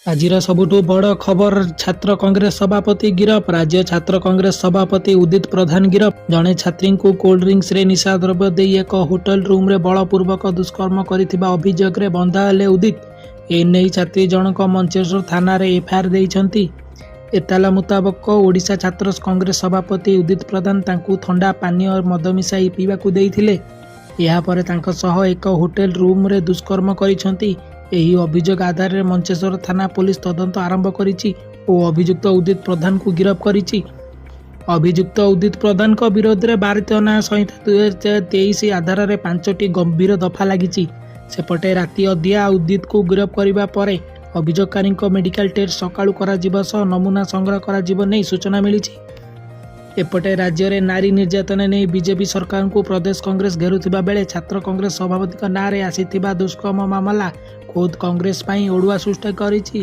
ଆଜିର ସବୁଠୁ ବଡ଼ ଖବର ଛାତ୍ର କଂଗ୍ରେସ ସଭାପତି ଗିରଫ। ରାଜ୍ୟ ଛାତ୍ର କଂଗ୍ରେସ ସଭାପତି ଉଦିତ ପ୍ରଧାନ ଗିରଫ। ଜଣେ ଛାତ୍ରୀଙ୍କୁ କୋଲ୍ଡ ଡ୍ରିଙ୍କ୍ସରେ ନିଶା ଦ୍ରବ୍ୟ ଦେଇ ଏକ ହୋଟେଲ ରୁମ୍ରେ ବଳପୂର୍ବକ ଦୁଷ୍କର୍ମ କରିଥିବା ଅଭିଯୋଗରେ ବନ୍ଧା ହେଲେ ଉଦିତ। ଏନେଇ ଛାତ୍ରୀ ଜଣକ ମଞ୍ଚେଶ୍ୱର ଥାନାରେ ଏଫଆଇଆର ଦେଇଛନ୍ତି। ଏତାଲା ମୁତାବକ ଓଡ଼ିଶା ଛାତ୍ର କଂଗ୍ରେସ ସଭାପତି ଉଦିତ ପ୍ରଧାନ ତାଙ୍କୁ ଥଣ୍ଡା ପାନୀୟ ମଦ ମିଶାଇ ପିଇବାକୁ ଦେଇଥିଲେ। ଏହାପରେ ତାଙ୍କ ସହ ଏକ ହୋଟେଲ ରୁମ୍ରେ ଦୁଷ୍କର୍ମ କରିଛନ୍ତି। ଏହି ଅଭିଯୋଗ ଆଧାରରେ ମଞ୍ଚେଶ୍ୱର ଥାନା ପୋଲିସ ତଦନ୍ତ ଆରମ୍ଭ କରିଛି ଓ ଅଭିଯୁକ୍ତ ଉଦିତ ପ୍ରଧାନଙ୍କୁ ଗିରଫ କରିଛି। ଅଭିଯୁକ୍ତ ଉଦିତ ପ୍ରଧାନଙ୍କ ବିରୋଧରେ ଭାରତୀୟ ନ୍ୟାୟ ସଂହିତା 2023 ଆଧାରରେ 5ଟି ଗମ୍ଭୀର ଦଫା ଲାଗିଛି। ସେପଟେ ରାତି ଅଧିଆ ଉଦିତଙ୍କୁ ଗିରଫ କରିବା ପରେ ଅଭିଯୋଗକାରୀଙ୍କ ମେଡିକାଲ ଟେଷ୍ଟ ସକାଳୁ କରାଯିବା ସହ ନମୁନା ସଂଗ୍ରହ କରାଯିବ ନେଇ ସୂଚନା ମିଳିଛି। ଏପଟେ ରାଜ୍ୟରେ ନାରୀ ନିର୍ଯାତନା ନେଇ ବିଜେପି ସରକାରଙ୍କୁ ପ୍ରଦେଶ କଂଗ୍ରେସ ଘେରୁଥିବା ବେଳେ ଛାତ୍ର କଂଗ୍ରେସ ସଭାପତିଙ୍କ ନାଁରେ ଆସିଥିବା ଦୁଷ୍କର୍ମ ମାମଲା ଖୋଦ୍ କଂଗ୍ରେସ ପାଇଁ ଅଡ଼ୁଆ ସୃଷ୍ଟି କରିଛି।